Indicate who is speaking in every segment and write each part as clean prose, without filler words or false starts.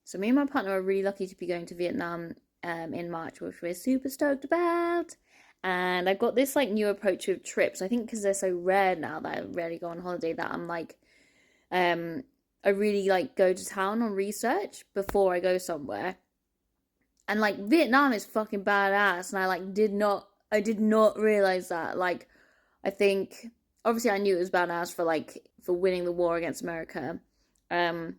Speaker 1: So me and my partner are really lucky to be going to Vietnam in March, which we're super stoked about. And I've got this like new approach with trips. I think because they're so rare now that I rarely go on holiday, that I'm like, um, I really like go to town on research before I go somewhere. And like Vietnam is fucking badass, and I did not realize that. Like, I think obviously I knew it was badass for like for winning the war against America. Um,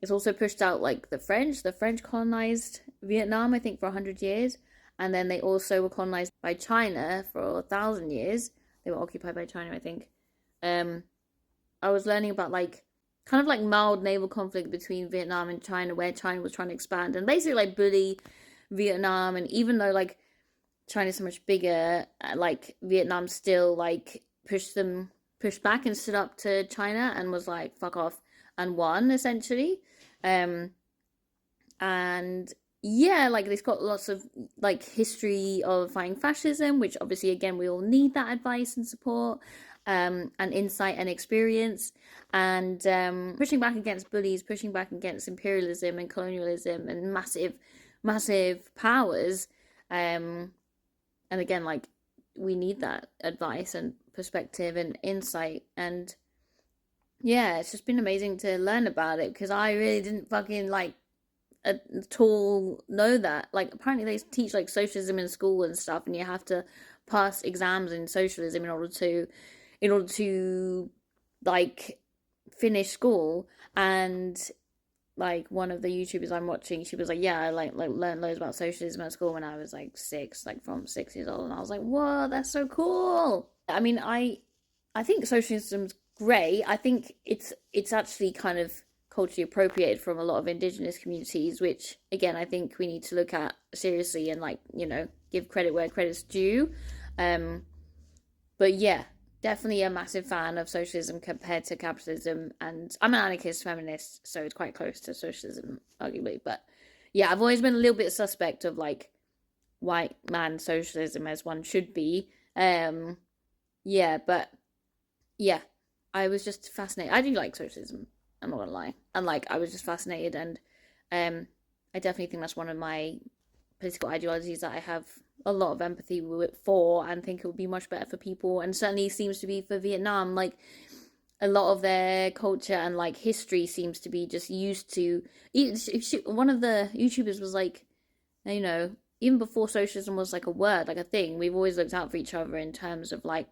Speaker 1: it's also pushed out like the French. The French colonized Vietnam, I think, for 100 years, and then they also were colonized by China for 1,000 years. They were occupied by China, I think. Um, I was learning about like kind of like mild naval conflict between Vietnam and China, where China was trying to expand and basically like bully Vietnam. And even though like China's so much bigger, like Vietnam still like pushed back and stood up to China and was like fuck off and won essentially. Um, and yeah, like they've got lots of like history of fighting fascism, which obviously again we all need that advice and support, and insight and experience, and pushing back against bullies, pushing back against imperialism and colonialism and massive powers, um, and again like we need that advice and perspective and insight. And yeah, it's just been amazing to learn about it because I really didn't fucking like at all know that. Like apparently they teach like socialism in school and stuff, and you have to pass exams in socialism in order to like finish school. And like one of the YouTubers I'm watching, she was like, "Yeah, I like learned loads about socialism at school when I was like six, like from 6 years old." And I was like, "Whoa, that's so cool." I mean, I think socialism's great. I think it's actually kind of culturally appropriated from a lot of indigenous communities, which again I think we need to look at seriously and like give credit where credit's due. Um, but yeah, definitely a massive fan of socialism compared to capitalism, and I'm an anarchist feminist, so it's quite close to socialism, arguably. But yeah, I've always been a little bit suspect of like white man socialism as one should be. Yeah, but yeah, I was just fascinated. I do like socialism. I'm not gonna lie, and like I was just fascinated, and um, I definitely think that's one of my political ideologies that I have a lot of empathy for, and think it would be much better for people, and certainly seems to be for Vietnam. Like a lot of their culture and like history seems to be just used to. One of the YouTubers was like, you know, even before socialism was like a word, like a thing, we've always looked out for each other in terms of like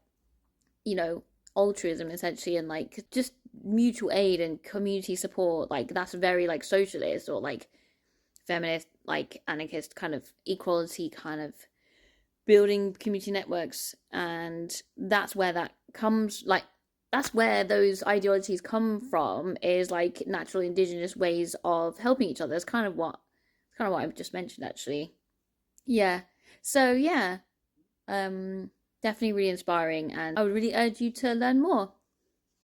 Speaker 1: you know, altruism essentially, and like just mutual aid and community support. Like that's very like socialist or like feminist, like anarchist kind of equality kind of building community networks. And that's where that comes like that's where those ideologies come from, is like natural indigenous ways of helping each other. It's kind of what I've just mentioned actually. Yeah. So yeah, um definitely really inspiring, and I would really urge you to learn more.